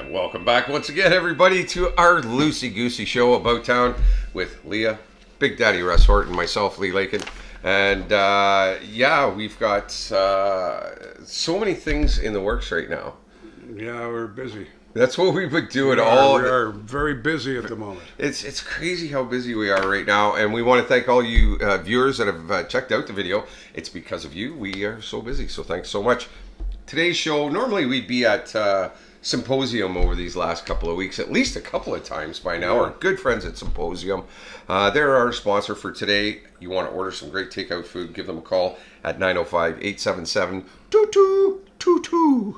And welcome back once again, everybody, to our Loosey Goosey show about town with Leah, Big Daddy Russ Horton, myself, Lee Lakin. And we've got so many things in the works right now. Yeah, we're busy. That's what we've been doing We all. are very busy at the moment. It's crazy how busy we are right now, and we want to thank all you viewers that have checked out the video. It's because of you we are so busy, so thanks so much. Today's show, normally we'd be at Symposium over these last couple of weeks, at least a couple of times by now. Our good friends at Symposium. They're our sponsor for today. You want to order some great takeout food, give them a call at 905-877-2222.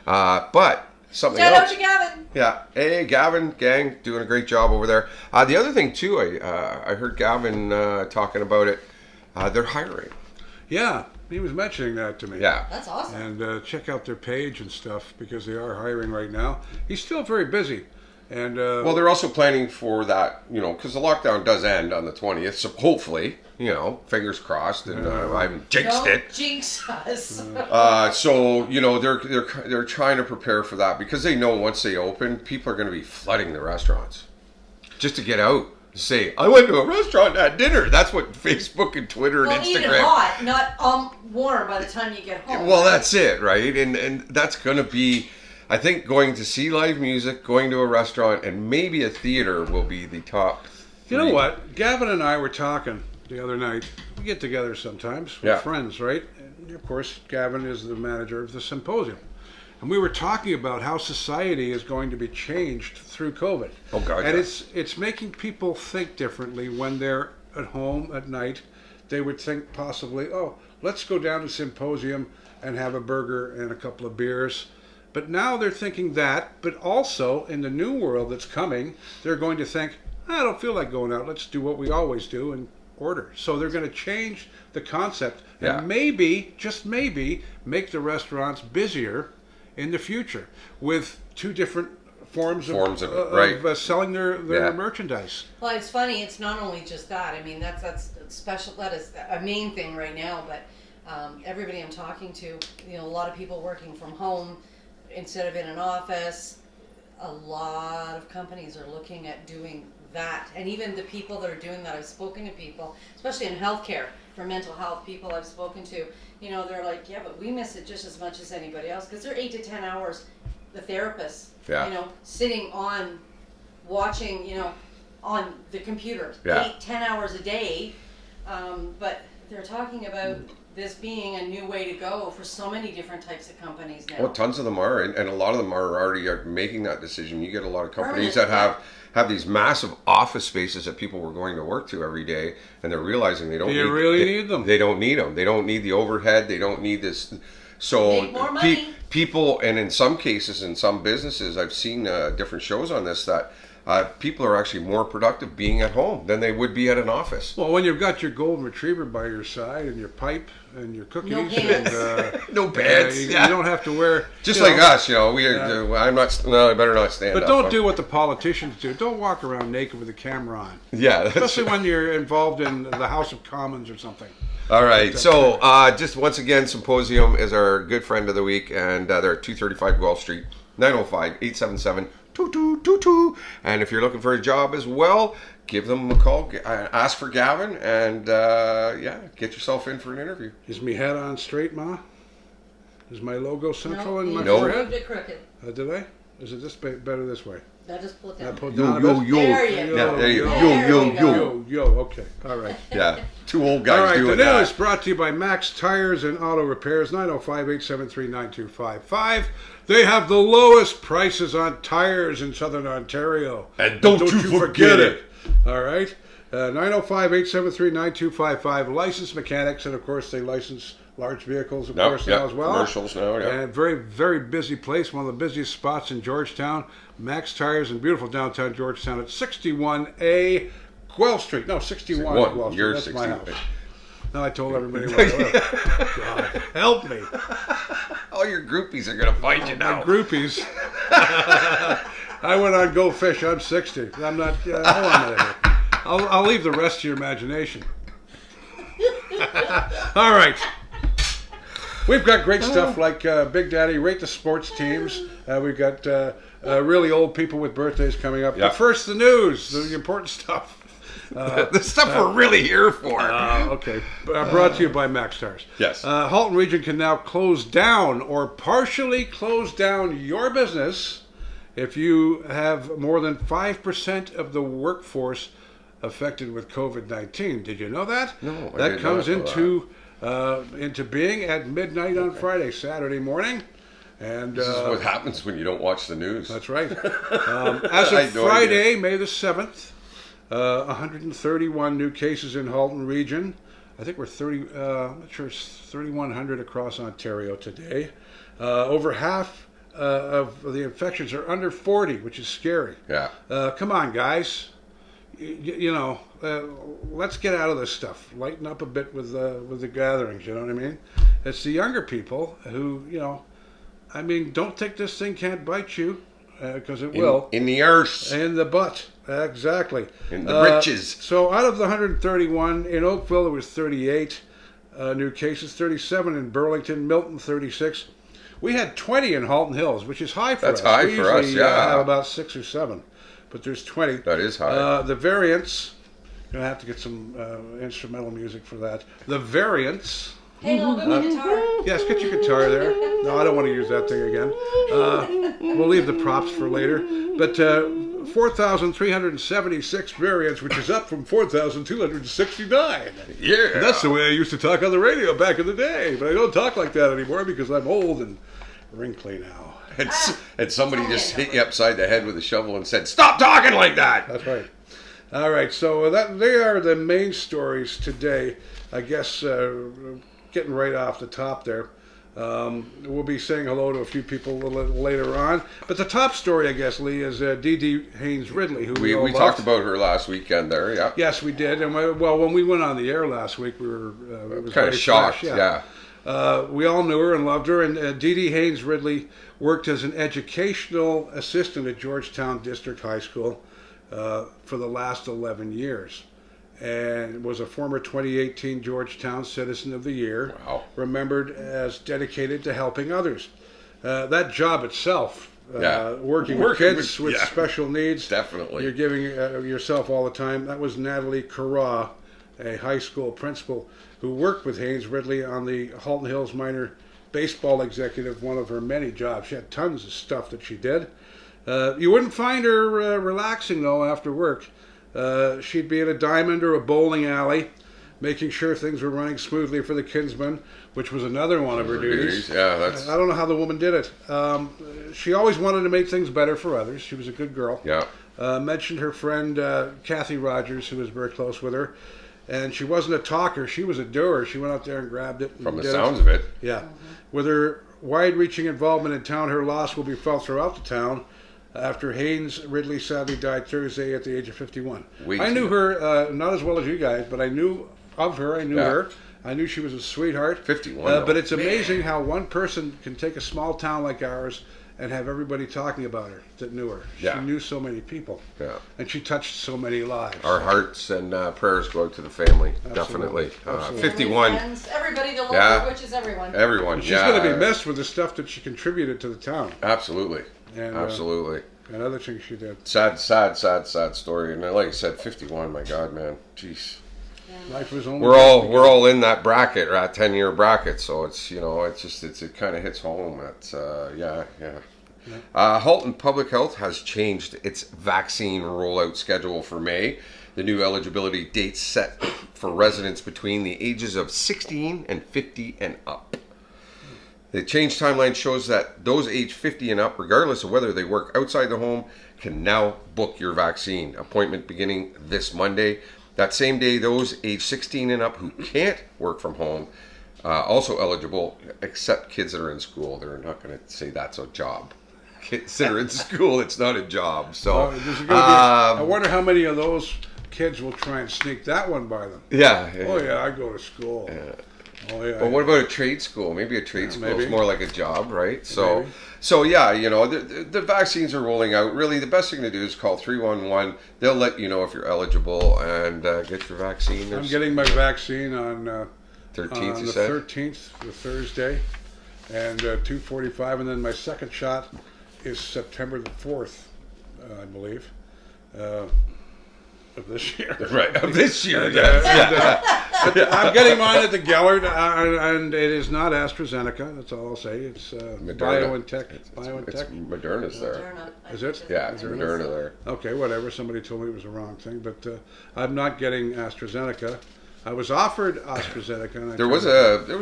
But something Shout else. out to Gavin. Yeah. Hey, Gavin, gang, doing a great job over there. The other thing, too, I heard Gavin talking about it. They're hiring. Yeah, he was mentioning that to me. Yeah. That's awesome. And check out their page and stuff because they are hiring right now. He's still very busy. And Well, they're also planning for that, because the lockdown does end on the 20th, so hopefully, fingers crossed, and I haven't jinxed Don't it. jinx us. So they're trying to prepare for that because they know once they open, people are going to be flooding the restaurants just to get out. Say, I went to a restaurant and had dinner. That's what Facebook and Twitter and Well, eat Instagram. it hot, not warm by the time you get home. Well, that's it, right? And that's going to be, I think, going to see live music, going to a restaurant, and maybe a theater will be the top you know three. what? Gavin and I were talking the other night. We get together sometimes with friends, right? And of course, Gavin is the manager of the Symposium. And we were talking about how society is going to be changed through COVID. Oh, God, and yeah. it's making people think differently when they're at home at night. They would think possibly, let's go down to Symposium and have a burger and a couple of beers. But now they're thinking that, but also in the new world that's coming, they're going to think, I don't feel like going out. Let's do what we always do and order. So they're going to change the concept and maybe, just maybe, make the restaurants busier in the future with two different forms of selling their merchandise. Well, it's funny. It's not only just that. I mean, that's special. That is a main thing right now. But everybody I'm talking to, a lot of people working from home instead of in an office. A lot of companies are looking at doing that, and even the people that are doing that, I've spoken to people, especially in healthcare for mental health people I've spoken to. They're like, yeah, but we miss it just as much as anybody else because they're 8 to 10 hours. The therapists, sitting on, watching, on the computer, 8-10 hours a day. But they're talking about this being a new way to go for so many different types of companies now. Well, tons of them are, and a lot of them are already making that decision. You get a lot of companies that have these massive office spaces that people were going to work to every day, and they're realizing they don't need them. They don't need them. They don't need the overhead. They don't need this. So make more money. People, and in some cases, in some businesses, I've seen different shows on this that people are actually more productive being at home than they would be at an office. Well, when you've got your golden retriever by your side and your pipe and your cookies no no pants. You don't have to wear just like us. I'm not. No, I better not stand up. But don't do what the politicians do. Don't walk around naked with a camera on. Yeah, especially when you're involved in the House of Commons or something. All right, so just once again, Symposium is our good friend of the week, and they're at 235 Guelph Street, 905-877-2222. And if you're looking for a job as well, give them a call, ask for Gavin, and get yourself in for an interview. Is me head on straight, Ma? Is my logo central in my forehead? forehead? Moved it crooked. Did I? Is it better this way? I just pull it down. Yo. Okay. All right. Yeah. Two old guys All right. doing The that. news brought to you by Max Tires and Auto Repairs, 905-873-9255. They have the lowest prices on tires in Southern Ontario. And don't you forget it. All right. 905-873-9255. Licensed mechanics, and of course they license large vehicles, now as well. Commercials now, And very, very busy place, one of the busiest spots in Georgetown. Max Tires in beautiful downtown Georgetown at 61A Guelph Street. No, 61 Guelph Street. That's 61. my house. Now I told everybody where I live. God, help me. All your groupies are going to find you now. My groupies. I went on Go Fish. I'm 60. I'm not. Hold on a minute. I'll leave the rest to your imagination. All right. We've got great stuff like Big Daddy, rate the sports teams. We've got really old people with birthdays coming up. Yeah. But first, the news, the important stuff. The stuff we're really here for. Okay. Brought to you by MaxStars. Yes. Halton Region can now close down or partially close down your business if you have more than 5% of the workforce affected with COVID-19. Did you know that? No, I that did comes not know into being at midnight on Friday, Saturday morning. And This is what happens when you don't watch the news. that's right. As I of had no Friday, May the 7th, 131 new cases in Halton Region. I think we're 30. I'm not sure it's 3,100 across Ontario today. Over half of the infections are under 40, which is scary. Yeah. Come on, guys. Let's get out of this stuff. Lighten up a bit with the gatherings. You know what I mean? It's the younger people who, don't think this thing can't bite you, because it will. In the arse. In the butt. Exactly. In the britches. So out of the 131, in Oakville there was 38 new cases, 37 in Burlington, Milton 36. We had 20 in Halton Hills, which is high for us. That's high we for us, usually, yeah. have about 6 or 7, but there's 20. That is high. The variants, going to have to get some instrumental music for that. The variants. Hey, I'll get my guitar. Yes, get your guitar there. No, I don't want to use that thing again. We'll leave the props for later. But 4,376 variants, which is up from 4,269. Yeah. And that's the way I used to talk on the radio back in the day. But I don't talk like that anymore because I'm old and wrinkly now. And somebody just hit you upside the head with a shovel and said, "Stop talking like that." That's right. All right, so they are the main stories today. I guess getting right off the top there. We'll be saying hello to a few people a little later on. But the top story, I guess, Lee, is Dee Dee Haynes-Ridley, who we We talked about her last weekend there, yeah. Yes, we did. And when we went on the air last week, we were it was Kind of very shocked, fresh, yeah. We all knew her and loved her. And Dee Dee Haynes-Ridley worked as an educational assistant at Georgetown District High School for the last 11 years. And was a former 2018 Georgetown Citizen of the Year, Wow. remembered as dedicated to helping others. That job itself, Yeah. working with kids with yeah. special needs, Definitely. you're giving yourself all the time. That was Natalie Carra, a high school principal who worked with Haynes-Ridley on the Halton Hills Minor baseball executive, one of her many jobs. She had tons of stuff that she did. You wouldn't find her relaxing, though, after work. She'd be in a diamond or a bowling alley, making sure things were running smoothly for the kinsmen, which was another one of her duties. Yeah, that's... I don't know how the woman did it. She always wanted to make things better for others. She was a good girl. Yeah. Mentioned her friend Kathy Rogers, who was very close with her. And she wasn't a talker. She was a doer. She went out there and grabbed it. And From the did sounds of it. Yeah. With her wide-reaching involvement in town, her loss will be felt throughout the town after Haynes-Ridley sadly died Thursday at the age of 51. I knew her, not as well as you guys, but I knew of her. I knew her. I knew she was a sweetheart. 51. But it's amazing how one person can take a small town like ours and have everybody talking about her that knew her. She knew so many people. Yeah. And she touched so many lives. Our hearts and prayers go out to the family. Absolutely. Definitely. Absolutely. 51. Friends, everybody to love her, which is everyone. Everyone. She's going to be missed with the stuff that she contributed to the town. Absolutely. And, Absolutely. And other things she did. Sad story. And like I said, 51. My God, man. Jeez. Life was only. We're all in that bracket, that 10-year bracket. So it's it kind of hits home. It's Halton Public Health has changed its vaccine rollout schedule for May. The new eligibility dates set for residents between the ages of 16 and 50 and up. The change timeline shows that those aged 50 and up, regardless of whether they work outside the home, can now book your vaccine. Appointment beginning this Monday. That same day, those aged 16 and up who can't work from home, also eligible, except kids that are in school. They're not going to say that's a job. Kids that are in school, it's not a job. So, I wonder how many of those kids will try and sneak that one by them. Yeah. Oh yeah, I go to school. Yeah. Oh yeah. But what about a trade school? Maybe a trade school is more like a job, right? So, Maybe. the vaccines are rolling out. Really, the best thing to do is call 311. They'll let you know if you're eligible and get your vaccine. I'm getting my vaccine on 13th, on you the said? 13th, the Thursday. and 2:45, and then my second shot is September the 4th, I believe, of this year. Right, of this year. And, Yes. I'm getting mine at the Gellert, and it is not AstraZeneca. That's all I'll say. It's BioNTech. It's BioNTech. Moderna's there. Moderna. Is it? Yeah, it's Moderna there. Okay, whatever. Somebody told me it was the wrong thing, but I'm not getting AstraZeneca. I was offered AstraZeneca. And There was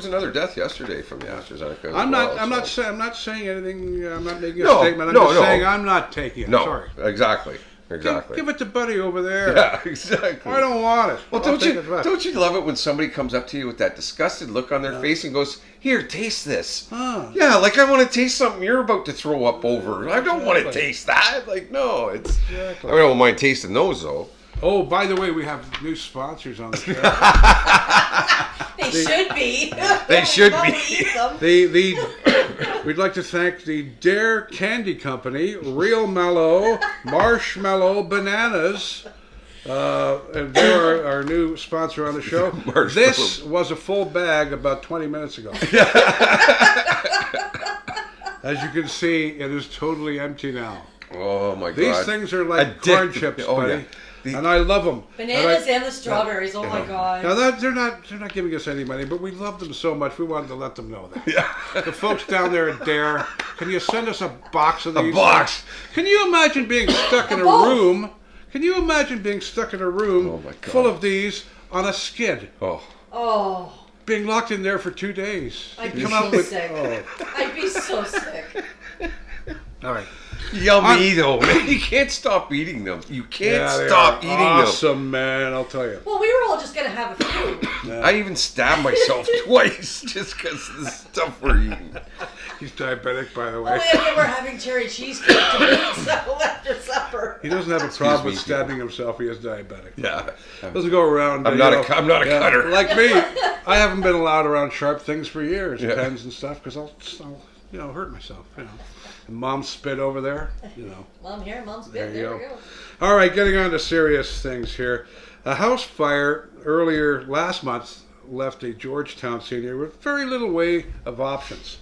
another death yesterday from the AstraZeneca. I'm not saying anything. I'm not making a statement. I'm just saying I'm not taking it. No, Sorry. exactly. Exactly. Give it to Buddy over there. Yeah, exactly. I don't want it. Well, don't you love it when somebody comes up to you with that disgusted look on their face and goes, "Here, taste this." Huh. Yeah, like I want to taste something you're about to throw up over. I don't want to Exactly. taste that. Like, no, it's. Exactly. I don't mind tasting those though. Oh, by the way, we have new sponsors on the show. They should be. They should Nobody be. eats them. We'd like to thank the Dare Candy Company, Real Mellow, Marshmallow Bananas. And they're our new sponsor on the show. This was a full bag about 20 minutes ago. As you can see, it is totally empty now. Oh my god! These things are like corn chips, buddy. And I love them. Bananas and the strawberries. Oh my god. Now they're not giving us any money, but we love them so much. We wanted to let them know that. Yeah. The folks down there at Dare, can you send us a box of these? A box. Can you imagine being stuck in a both. room? Can you imagine being stuck in a room Oh my God. full of these on a skid? Oh. Oh, Being locked in there for 2 days. I'd be Come so out with- sick. oh. I'd be so sick. All right. Yummy though, man. You can't stop eating them. You can't they stop are eating awesome, man. I'll tell you. Well, we were all just gonna have a few. them. I even stabbed myself twice just because of the stuff we're eating. He's diabetic, by the Oh, way. yeah, we're having cherry cheesecake to eat so after supper. He doesn't have a problem with me, stabbing himself. He is diabetic. Yeah. Doesn't go around. I'm not a cutter. Like me, I haven't been allowed around sharp things for years, Yeah. pens and stuff, because I'll hurt myself. And Mom spit over there. Mom here, mom's There bit. you There we go. go. All right, getting on to serious things here. A house fire earlier last month left a Georgetown senior with very little way of options.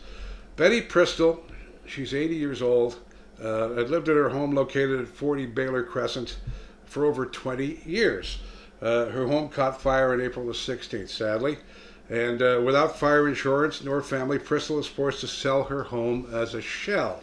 Betty Pristol, she's 80 years old, had lived at her home located at 40 Baylor Crescent for over 20 years. Her home caught fire on April the 16th, sadly. And without fire insurance nor family, Pristol is forced to sell her home as a shell.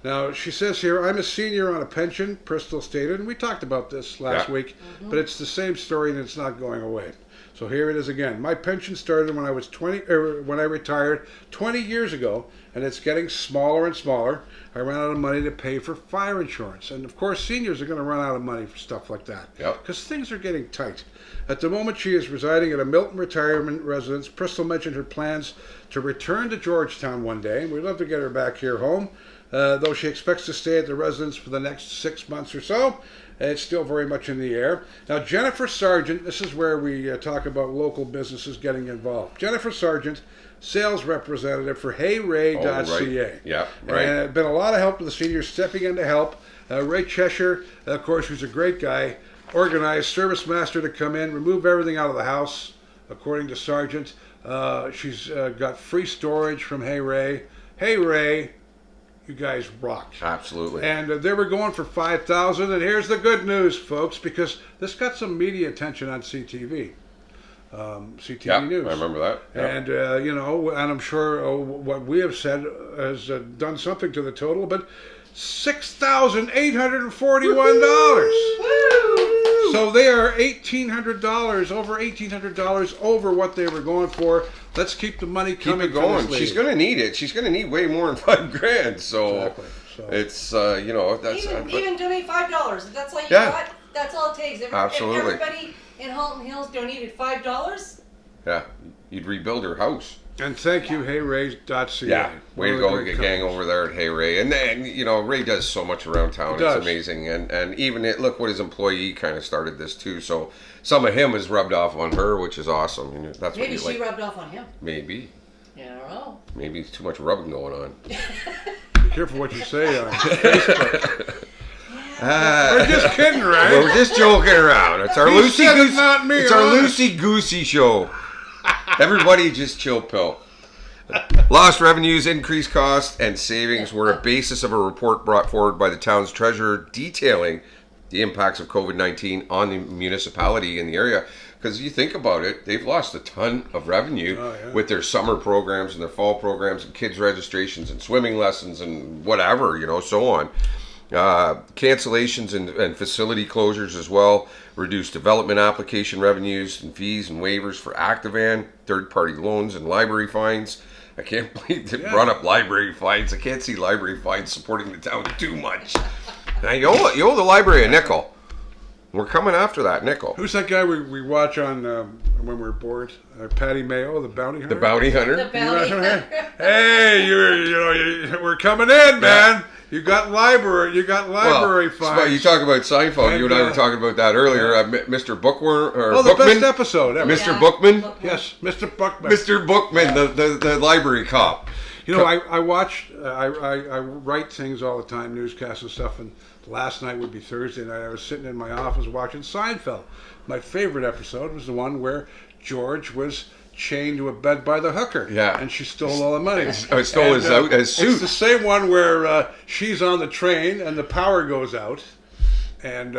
Now, she says here, I'm a senior on a pension, Bristol stated, and we talked about this last week, but it's the same story and it's not going away. So here it is again. My pension started when I was when I retired 20 years ago, and it's getting smaller and smaller. I ran out of money to pay for fire insurance. And of course, seniors are going to run out of money for stuff like that. Because things are getting tight. At the moment, she is residing at a Milton retirement residence. Bristol mentioned her plans to return to Georgetown one day, and we'd love to get her back here home. Though she expects to stay at the residence for the next 6 months or so. It's still very much in the air. Now, Jennifer Sargent, this is where we talk about local businesses getting involved. Jennifer Sargent, sales representative for HeyRay.ca. Right. Yeah, right. And been a lot of help to the seniors stepping in to help. Ray Cheshire, of course, who's a great guy, organized service master to come in, remove everything out of the house, according to Sargent. She's got free storage from HeyRay. HeyRay, you guys rock. Absolutely. And they were going for $5,000. And here's the good news, folks, because this got some media attention on CTV. CTV News. I remember that. Yeah. And, and I'm sure what we have said has done something to the total, but $6,841. So they are $1,800, over $1,800 over what they were going for. Let's keep the money coming. Keep it going. She's going to need it. She's going to need way more than $5,000. So, Exactly. So it's that's Even donate $5. If that's all you Yeah. got, that's all it takes. Absolutely. If everybody in Halton Hills donated $5, yeah, you'd rebuild her house. And thank you, HeyRay.ca. Yeah, way to One of the go, great gang companies. over there at Hey Ray. And then, Ray does so much around town. He It's does. amazing. And even look what his employee kind of started this too. So some of him has rubbed off on her, which is awesome. And that's maybe what she you like. rubbed off on him. Maybe. Yeah, I don't know. Maybe it's too much rubbing going on. Be careful what you say on Facebook. We're We're just kidding, right? We're just joking around. It's our He Loosey said Goosey. it's not me, It's our honest. Loosey Goosey show. Everybody just chill pill. Lost revenues, increased costs, and savings were a basis of a report brought forward by the town's treasurer detailing the impacts of COVID-19 on the municipality in the area. Because you think about it, they've lost a ton of revenue with their summer programs and their fall programs and kids registrations and swimming lessons and whatever, so on. Cancellations and facility closures as well, reduced development application revenues and fees and waivers for Activan, third-party loans and library fines. I can't believe they brought up library fines. I can't see library fines supporting the town too much. Now, you owe the library a nickel. We're coming after that nickel. Who's that guy we watch on when we're bored? Patty Mayo, the bounty hunter. The bounty hunter. The bounty hunter. Hey, we're coming in, man. You got library fines. Well, you talk about Seinfeld. You and I were talking about that earlier. Mr. Bookworm or the Bookman? best episode ever. Mr. Bookman. Yes, Mr. Bookman. Mr. Bookman, the library cop. I watch. I write things all the time, newscasts and stuff. And last night would be Thursday night. I was sitting in my office watching Seinfeld. My favorite episode was the one where George was chained to a bed by the hooker. Yeah. And she stole all the money. Stole his suit. It's the same one where she's on the train and the power goes out. And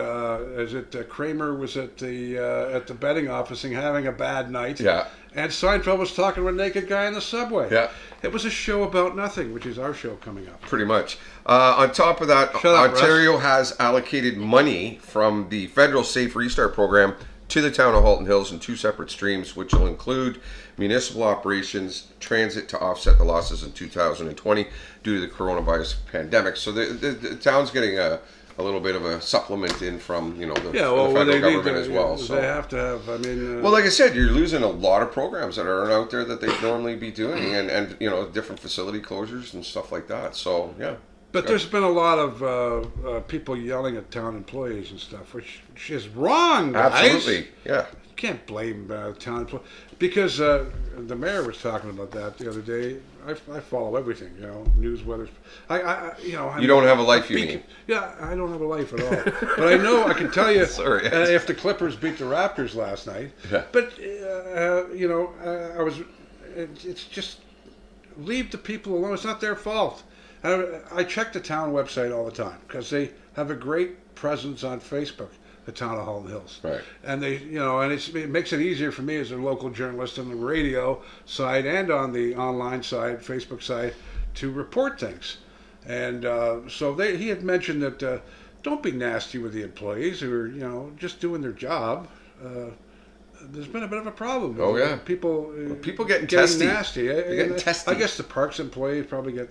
Kramer was at the betting office and having a bad night. Yeah. And Seinfeld was talking to a naked guy in the subway. Yeah. It was a show about nothing, which is our show coming up. Pretty much. On top of that, Ontario has allocated money from the federal Safe Restart program to the town of Halton Hills in 2 separate streams, which will include municipal operations, transit to offset the losses in 2020 due to the coronavirus pandemic. So the town's getting a little bit of a supplement in from the federal government as well. So they have to have. well, like I said, you're losing a lot of programs that aren't out there that they'd normally be doing, and different facility closures and stuff like that. So yeah. But there's been a lot of people yelling at town employees and stuff, which is wrong, guys. Absolutely, yeah. You can't blame town employees because the mayor was talking about that the other day. I follow everything, news, weather. You don't have a life, you mean? Yeah, I don't have a life at all. But I know I can tell you Sorry. If the Clippers beat the Raptors last night. Yeah. But it's just leave the people alone. It's not their fault. I check the town website all the time because they have a great presence on Facebook, the town of Halton Hills. Right. And it makes it easier for me as a local journalist on the radio side and on the online side, Facebook side, to report things. And so he had mentioned that don't be nasty with the employees who are just doing their job. There's been a bit of a problem. Oh yeah. People getting testy. Nasty. They're getting testy. I guess the parks employees probably get.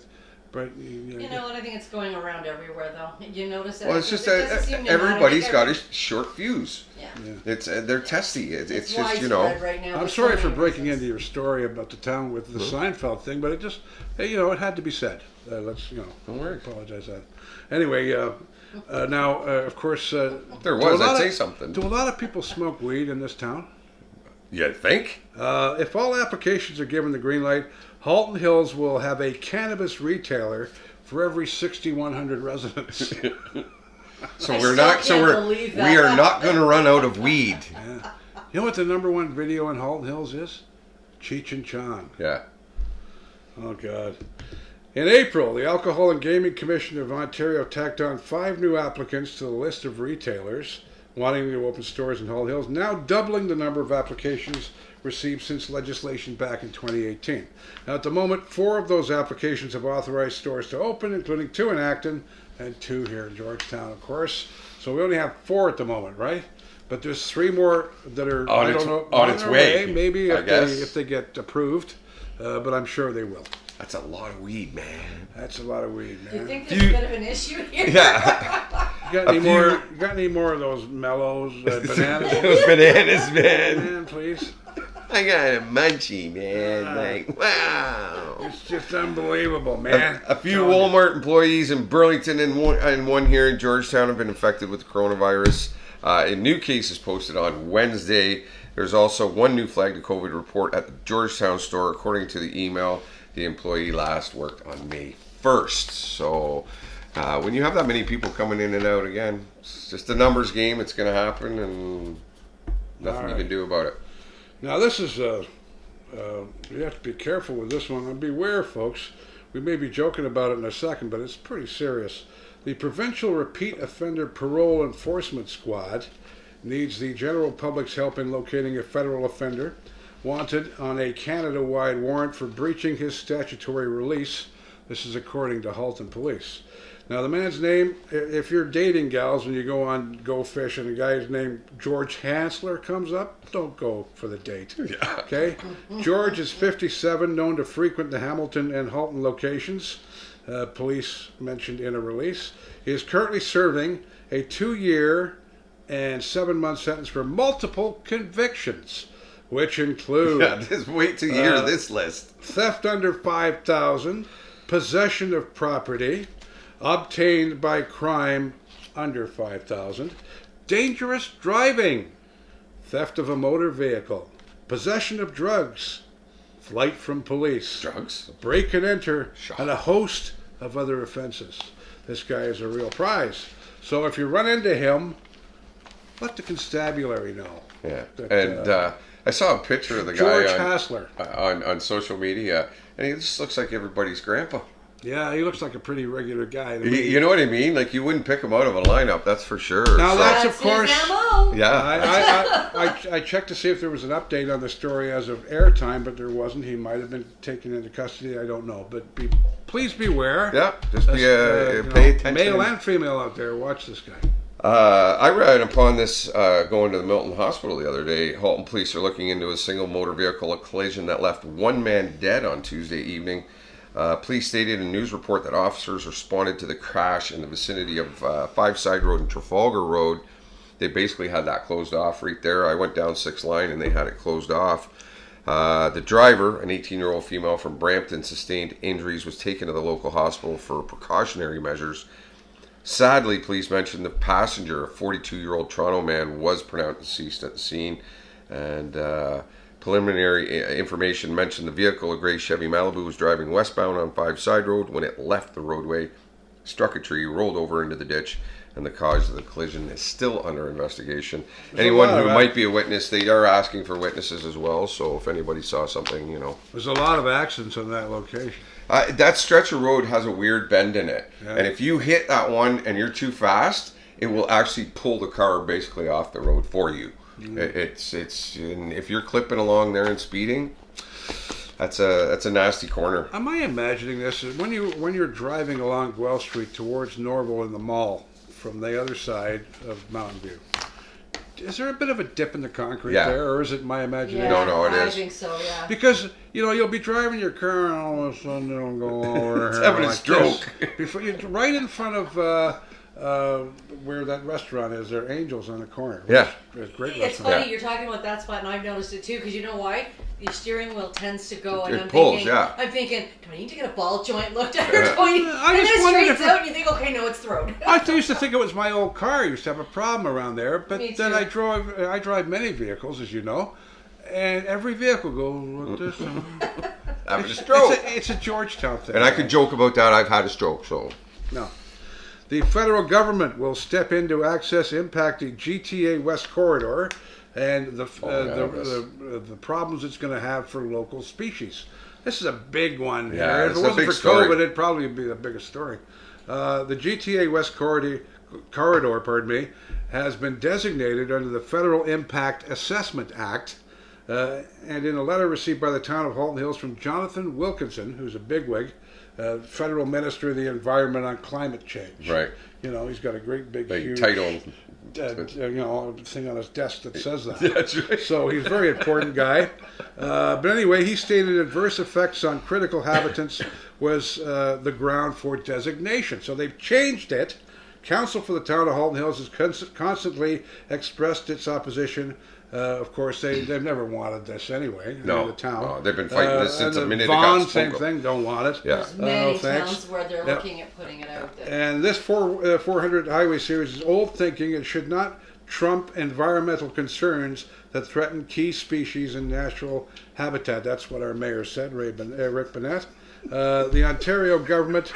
But I think it's going around everywhere, though. You notice that? Well, it's just that everybody's got a short fuse. Yeah. It's they're testy. It's just right now. I'm sorry for breaking into your story about the town with the Seinfeld thing, but it just it had to be said. Let's Don't worry. Apologize that. Anyway, now of course there was. I'd say something. Do a lot of people smoke weed in this town? You think? If all applications are given the green light, Halton Hills will have a cannabis retailer for every 6,100 residents. So we are not going to run out of weed. Yeah. You know what the number one video in Halton Hills is? Cheech and Chong. Yeah. Oh God. In April, the Alcohol and Gaming Commission of Ontario tacked on 5 new applicants to the list of retailers wanting to open stores in Halton Hills, now doubling the number of applications received since legislation back in 2018. Now, at the moment, 4 of those applications have authorized stores to open, including 2 in Acton and 2 here in Georgetown, of course. So we only have 4 at the moment, right? But there's 3 more that are on its way. Maybe if they get approved, but I'm sure they will. That's a lot of weed, man. That's a lot of weed, man. Do you think there's a bit of an issue here? Yeah. You got any more of those mellows, bananas? Those bananas, man. Man, please. I got a munchie, man. Wow. It's just unbelievable, man. A few Walmart employees in Burlington and one here in Georgetown have been infected with the coronavirus. A new cases posted on Wednesday. There's also 1 new flagged COVID report at the Georgetown store, according to the email. The employee last worked on May 1st. So when you have that many people coming in and out again, it's just a numbers game. It's going to happen and nothing you can do about it. Now this is You have to be careful with this one, and beware, folks. We may be joking about it in a second, but it's pretty serious. The Provincial Repeat Offender Parole Enforcement Squad needs the general public's help in locating a federal offender wanted on a Canada-wide warrant for breaching his statutory release. This is according to Halton Police. Now, the man's name, if you're dating gals and you go on Go Fish and a guy's name George Hansler comes up, don't go for the date. Yeah. Okay? George is 57, known to frequent the Hamilton and Halton locations, police mentioned in a release. He is currently serving a 2-year and 7-month sentence for multiple convictions, which include Just wait till you hear this list. theft under $5,000, possession of property obtained by crime under $5,000, dangerous driving, theft of a motor vehicle, possession of drugs, flight from police, Drugs? break and enter, Shock. and a host of other offenses. This guy is a real prize. So if you run into him, let the constabulary know. Yeah. That, And I saw a picture of the George guy Hassler. on social media, and he just looks like everybody's grandpa. Yeah, he looks like a pretty regular guy to me. You know what I mean? Like, you wouldn't pick him out of a lineup, that's for sure. Now, So- that's of course. his MO. yeah. I checked to see if there was an update on the story as of airtime, but there wasn't. He might have been taken into custody. I don't know. But please beware. Yeah, just be, You pay know, attention. male and female out there, watch this guy. I read upon this going to the Milton Hospital the other day. Halton police are looking into a single motor vehicle collision that left one man dead on Tuesday evening. Police stated in a news report that officers responded to the crash in the vicinity of Five Side Road and Trafalgar Road. They basically had that closed off right there. I went down 6 line and they had it closed off. The driver, an 18-year-old female from Brampton, sustained injuries, was taken to the local hospital for precautionary measures. Sadly, police mentioned the passenger, a 42-year-old Toronto man, was pronounced deceased at the scene. And preliminary information mentioned the vehicle, a gray Chevy Malibu, was driving westbound on Five Side Road. When it left the roadway, struck a tree, rolled over into the ditch, and the cause of the collision is still under investigation. Anyone who might be a witness, they are asking for witnesses as well. So if anybody saw something, you know. There's a lot of accidents on that location. That stretch of road has a weird bend in it. Yeah. And if you hit that one and you're too fast, it will actually pull the car basically off the road for you. It's and if you're clipping along there and speeding, that's a nasty corner. Am I imagining this? When you're driving along Guelph Street towards Norval in the mall from the other side of Mountain View, is there a bit of a dip in the concrete there, or is it my imagination? Yeah, No, it I is. think so, yeah. Because you'll be driving your car and all of a sudden it'll go over It's here having a like stroke. this. Before you, right in front of where that restaurant is, there, Angels on the corner. Yeah. It's a great It's restaurant. funny you're talking about that spot, and I've noticed it too. Because you know why? The steering wheel tends to go, and It I'm pulls, thinking, yeah. do I need to get a ball joint looked at or going? I And just then it wondered straightens if out, and you think, okay, no, it's thrown. I used to think it was my old car. I used to have a problem around there, but Me then too. I drive many vehicles, as you know, and every vehicle goes like this. Having a stroke. It's a Georgetown thing. And I could joke about that. I've had a stroke, so. No. The federal government will step in to access impacting GTA West Corridor and the problems it's going to have for local species. This is a big one. Yeah, here. If it's it a wasn't big for story. COVID, it'd probably be the biggest story. The GTA West Corridor, has been designated under the Federal Impact Assessment Act. And in a letter received by the town of Halton Hills from Jonathan Wilkinson, who's a bigwig, Federal Minister of the Environment on Climate Change. Right. He's got a great big huge title. thing on his desk that says that. That's right. So he's a very important guy. But anyway, he stated adverse effects on critical habitats was the ground for designation. So they've changed it. Council for the town of Halton Hills has constantly expressed its opposition. Of course, they've never wanted this anyway. No, the town. no, they've been fighting this since the minute it Vaughan, got same spoken. thing, don't want it. Yeah. There's many thanks. towns where they're Yep. looking at putting it out there. And this 400 highway series is old thinking. It should not trump environmental concerns that threaten key species and natural habitat. That's what our mayor said, Rick Bennett. The Ontario government...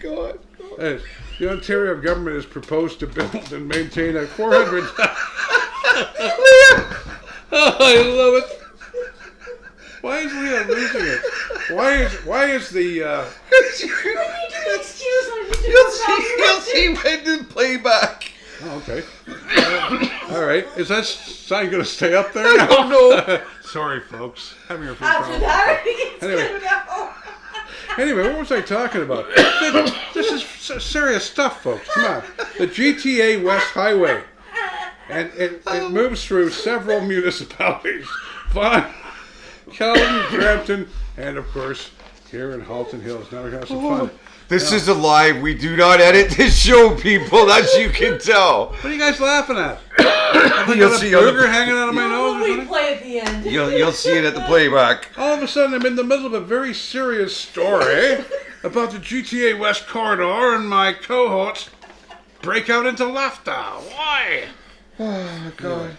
God. The Ontario government has proposed to build and maintain a 400... Oh, I love it. Why is Leah losing it? Why is the You'll see when the playback. oh, okay. All right. Is that sign going to stay up there now? I don't know. Sorry, folks. Having a few After problems. that, it's Anyway. gonna go. Anyway, what was I talking about? This is serious stuff, folks. Come on. The GTA West Highway. And it moves through several municipalities. Vaughan, Halton, Brampton, and of course, here in Halton Hills. Now we're going to have some fun. This is a live. We do not edit this show, people, as you can tell. What are you guys laughing at? You'll see a burger hanging out of my What nose or will we something? play at the end? You'll see it at the playback. All of a sudden, I'm in the middle of a very serious story about the GTA West corridor, and my cohorts break out into laughter. Why? Oh my God.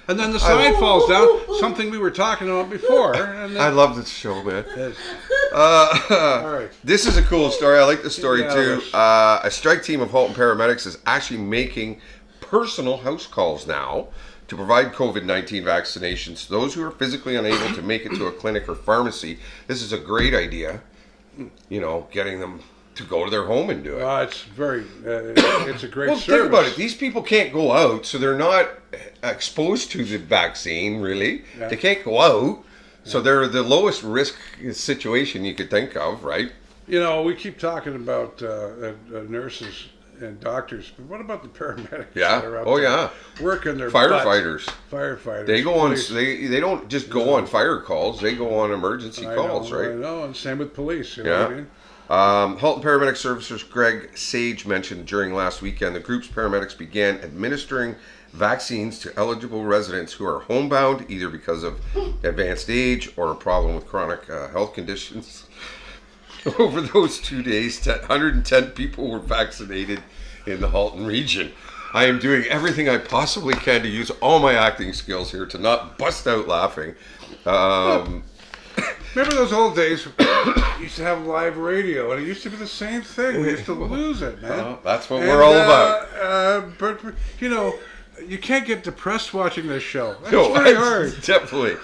And then the sign falls down, something we were talking about before. And I then, love this show, man. all right. This is a cool story. I like the story Yeah, too. it is. A strike team of Halton paramedics is actually making personal house calls now to provide COVID-19 vaccinations to those who are physically unable to make it to a clinic or pharmacy. This is a great idea. You know, getting them to go to their home and do it. It's very, it's a great Well, service. think about it. These people can't go out, so they're not exposed to the vaccine, really. Yeah. They can't go out, so they're the lowest risk situation you could think of, right? You know, we keep talking about nurses and doctors, but what about the paramedics? Yeah. That are out Oh, there yeah. working their Firefighters. butts? Firefighters. They go on. police. They don't just go on fire calls. They go on emergency calls, I right? know, and same with police. You know Yeah. what I mean? Halton Paramedic Services Greg Sage mentioned during last weekend the group's paramedics began administering vaccines to eligible residents who are homebound either because of advanced age or a problem with chronic health conditions. Over those 2 days, 110 people were vaccinated in the Halton region. I am doing everything I possibly can to use all my acting skills here to not bust out laughing. Remember those old days? We used to have live radio, and it used to be the same thing. We used to lose it, man. Well, that's what we're all about. But you know, you can't get depressed watching this show. It's No, very hard. definitely.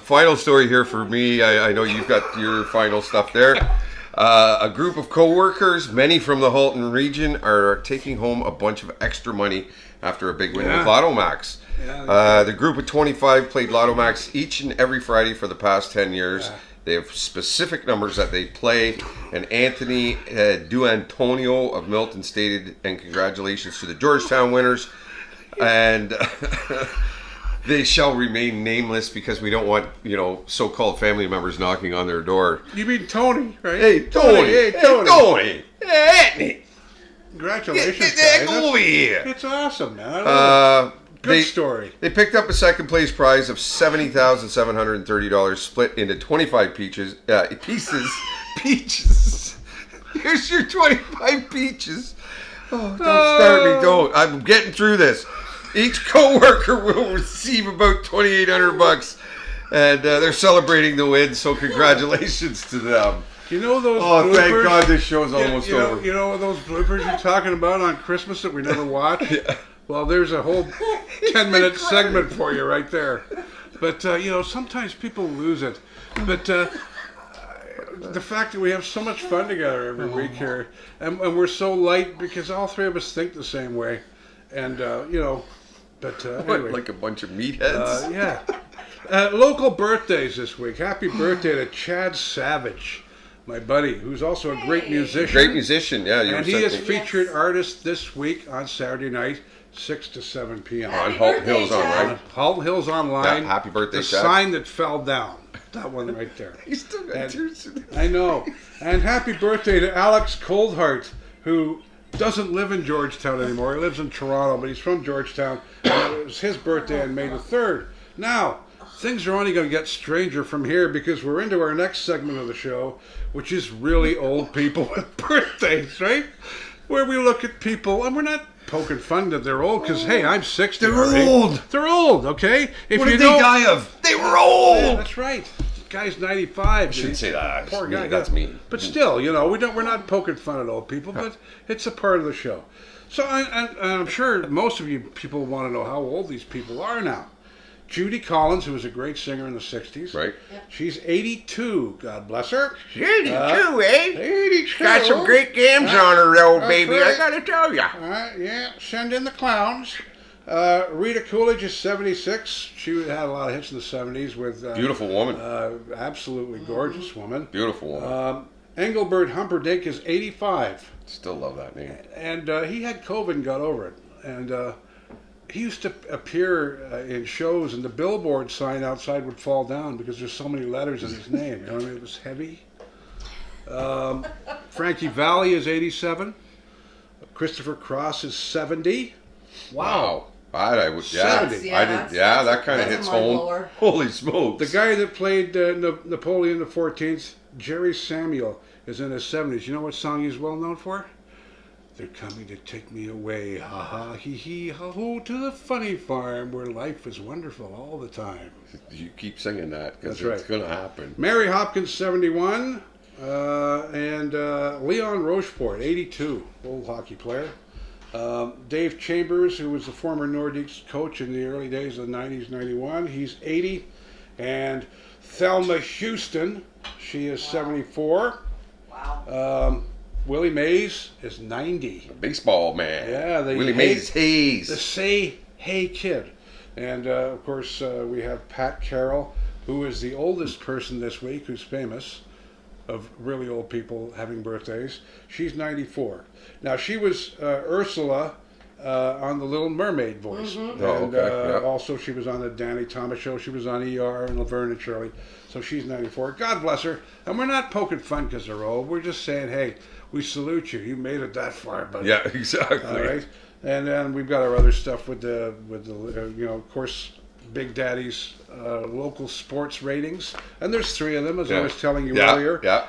Final story here for me. I know you've got your final stuff there. A group of co-workers, many from the Halton region, are taking home a bunch of extra money after a big win with Lotto Max. Yeah. The group of 25 played Lotto Max each and every Friday for the past 10 years. Yeah. They have specific numbers that they play. And Anthony Duantonio of Milton stated, and congratulations to the Georgetown winners. And they shall remain nameless because we don't want, so-called family members knocking on their door. You mean Tony, right? Hey, Tony! Hey, Tony! Tony! Hey, Anthony! Congratulations, Get that guys. over here! It's awesome, man. I love it. Good story. They picked up a second place prize of $70,730 split into 25 pieces. Peaches. Here's your 25 peaches. Oh, don't start me, don't. I'm getting through this. Each co-worker will receive about $2,800, and they're celebrating the win. So congratulations to them. You know those Oh, bloopers? thank God this show's almost over. You know those bloopers you're talking about on Christmas that we never watch? Yeah. Well, there's a whole 10-minute segment for you right there. But, sometimes people lose it. But the fact that we have so much fun together every week here, and we're so light because all three of us think the same way. And, What, anyway. like a bunch of meatheads? Yeah. Local birthdays this week. Happy birthday to Chad Savage, my buddy, who's also a great musician. Great musician, yeah. You And were he is saying- featured artist this week on Saturday night, 6 to 7 p.m. on Halton Hills Online. Halton Hills Online. Yeah, happy birthday, The Chad. sign that fell down. That one right there. He's still got And- tears in his- I know. And happy birthday to Alex Coldheart, who doesn't live in Georgetown anymore. He lives in Toronto, but he's from Georgetown. And it was his birthday on May the 3rd. Now, things are only going to get stranger from here because we're into our next segment of the show, which is really old people with birthdays, right? Where we look at people, and we're not poking fun that they're old, because, hey, I'm 60 They're already. old. They're old, okay? If What you did they don't- die of? They were Yeah, old! that's right. The guy's 95. I shouldn't say that. Poor Me, guy. that's yeah. me. But still, we're not poking fun at old people, but it's a part of the show. So I'm sure most of you people want to know how old these people are now. Judy Collins, who was a great singer in the 60s. Right. Yep. She's 82. God bless her. 82, eh? 82. Got some great games on her, though, That's baby. right. I gotta tell ya. Yeah, send in the clowns. Rita Coolidge is 76. She had a lot of hits in the 70s with... Beautiful woman. Absolutely gorgeous woman. Beautiful woman. Engelbert Humperdinck is 85. Still love that name. And he had COVID and got over it. And he used to appear in shows, and the billboard sign outside would fall down because there's so many letters in his name. You know what I mean? It was heavy. Frankie Valli is 87. Christopher Cross is 70. Wow. I would, 70. That kind of that's hits a mind home. blower. Holy smokes. The guy that played Napoleon the 14th, Jerry Samuel, is in his 70s. You know what song he's well known for? They're coming to take me away, ha ha, hee hee, ha ho, to the funny farm where life is wonderful all the time. You keep singing that because That's it's right. going to happen. Mary Hopkins, 71, and Leon Rocheport, 82, old hockey player. Dave Chambers, who was the former Nordiques coach in the early days of the 90s, 91, he's 80. And Thelma Houston, she is 74. Wow. Willie Mays is 90. Baseball man. Yeah, Willie Mays Hayes. The Say Hey Kid. And of course, we have Pat Carroll, who is the oldest person this week who's famous, of really old people having birthdays. She's 94. Now, she was Ursula on The Little Mermaid voice. Mm-hmm. And Yeah. also, she was on the Danny Thomas Show. She was on ER and Laverne and Shirley. So she's 94. God bless her. And we're not poking fun because they're old. We're just saying, hey, we salute you. You made it that far, buddy. Yeah, exactly. All right. And then we've got our other stuff with the of course, Big Daddy's local sports ratings. And there's three of them, as I was telling you earlier. Yeah.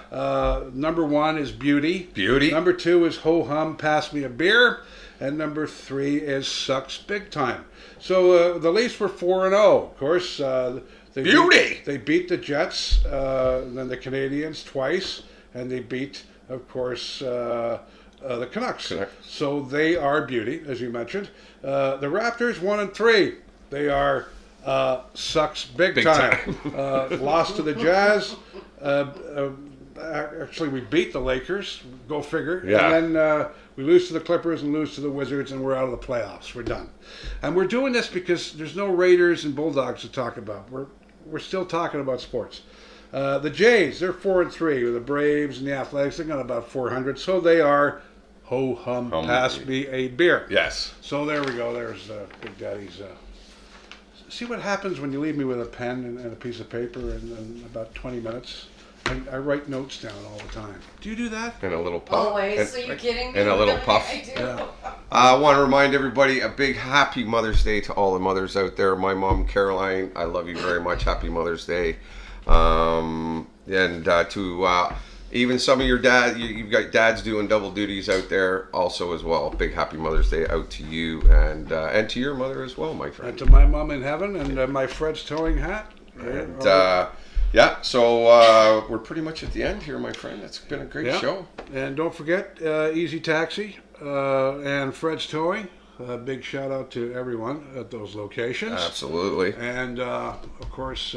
Number one is Beauty. Beauty. Number two is Ho Hum, Pass Me a Beer. And number three is Sucks Big Time. So the Leafs were 4-0. Of course, they beat the Jets, then the Canadians twice, and they beat, of course, the Canucks. So they are Beauty, as you mentioned. The Raptors 1-3. They are Sucks Big Time. Lost to the Jazz. Actually, we beat the Lakers. Go figure. Yeah. And then we lose to the Clippers and lose to the Wizards, and we're out of the playoffs. We're done. And we're doing this because there's no Raiders and Bulldogs to talk about. We're still talking about sports. The Jays, they're 4-3 with the Braves and the Athletics. They got about 400, so they are ho hum, pass me a beer. Yes. So there we go. There's Big Daddy's. See what happens when you leave me with a pen and a piece of paper in about 20 minutes. I write notes down all the time. Do you do that? And a little puff. Always. Are you kidding me? And a little puff. I do. Yeah. I want to remind everybody a big happy Mother's Day to all the mothers out there. My mom, Caroline, I love you very much. Happy Mother's Day. And to even some of your dad, you've got dads doing double duties out there also as well. Big happy Mother's Day out to you and to your mother as well, my friend. And to my mom in heaven and my Fred's towing hat. And yeah, so we're pretty much at the end here, my friend. It's been a great show. And don't forget Easy Taxi and Fred's Towing. Big shout out to everyone at those locations. Absolutely. And of course,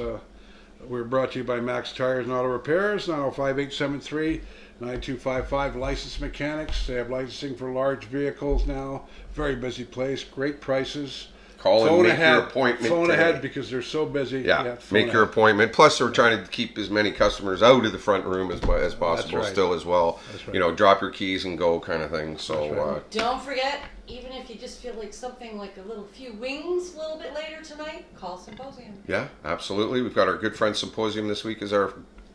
we're brought to you by Max Tires and Auto Repairs, 905-873-9255. Licensed mechanics. They have licensing for large vehicles now. Very busy place. Great prices. Call and make your appointment. Phone today. ahead because they're so busy. Yeah, phone make your ahead. appointment. Plus, we're trying to keep as many customers out of the front room as possible right. still as well. That's right. You know, drop your keys and go kind of thing. So, That's right. Don't forget, even if you just feel like something like a few wings a little bit later tonight, call Symposium. Yeah, absolutely. We've got our good friend Symposium this week as our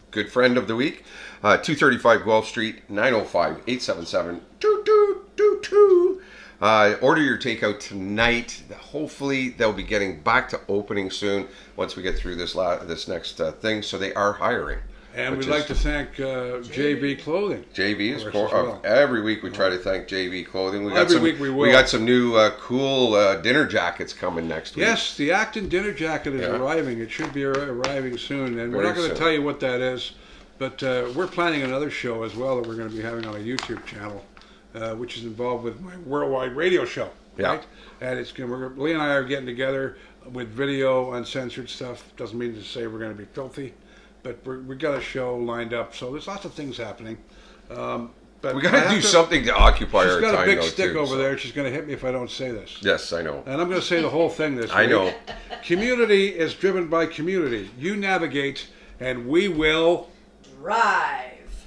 good friend of the week. 235 Guelph Street, 905-877-2222. Order your takeout tonight. Hopefully they'll be getting back to opening soon once we get through this next thing. So they are hiring. And we'd like to thank JV Clothing. JV is Of course, as well. every week we try to thank JV Clothing. We week we will. We got some new cool dinner jackets coming next week. Yes, the Acton dinner jacket is arriving. It should be arriving soon, and we're not going to tell you what that is, but we're planning another show as well that we're going to be having on a YouTube channel, which is involved with my worldwide radio show. Yeah. right? And Lee and I are getting together with video, uncensored stuff. Doesn't mean to say we're going to be filthy, but we got a show lined up. So there's lots of things happening. But We got to do something to occupy our She's time. got a big though, stick too, over so. there. She's going to hit me if I don't say this. Yes, I know. And I'm going to say the whole thing this week. I know. Community is driven by community. You navigate, and we will Drive.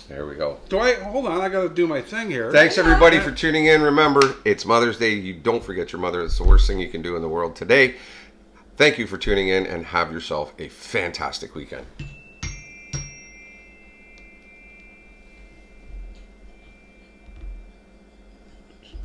There we go. Hold on, I got to do my thing here. Thanks everybody for tuning in. Remember, it's Mother's Day. You don't forget your mother. It's the worst thing you can do in the world today. Thank you for tuning in, and have yourself a fantastic weekend.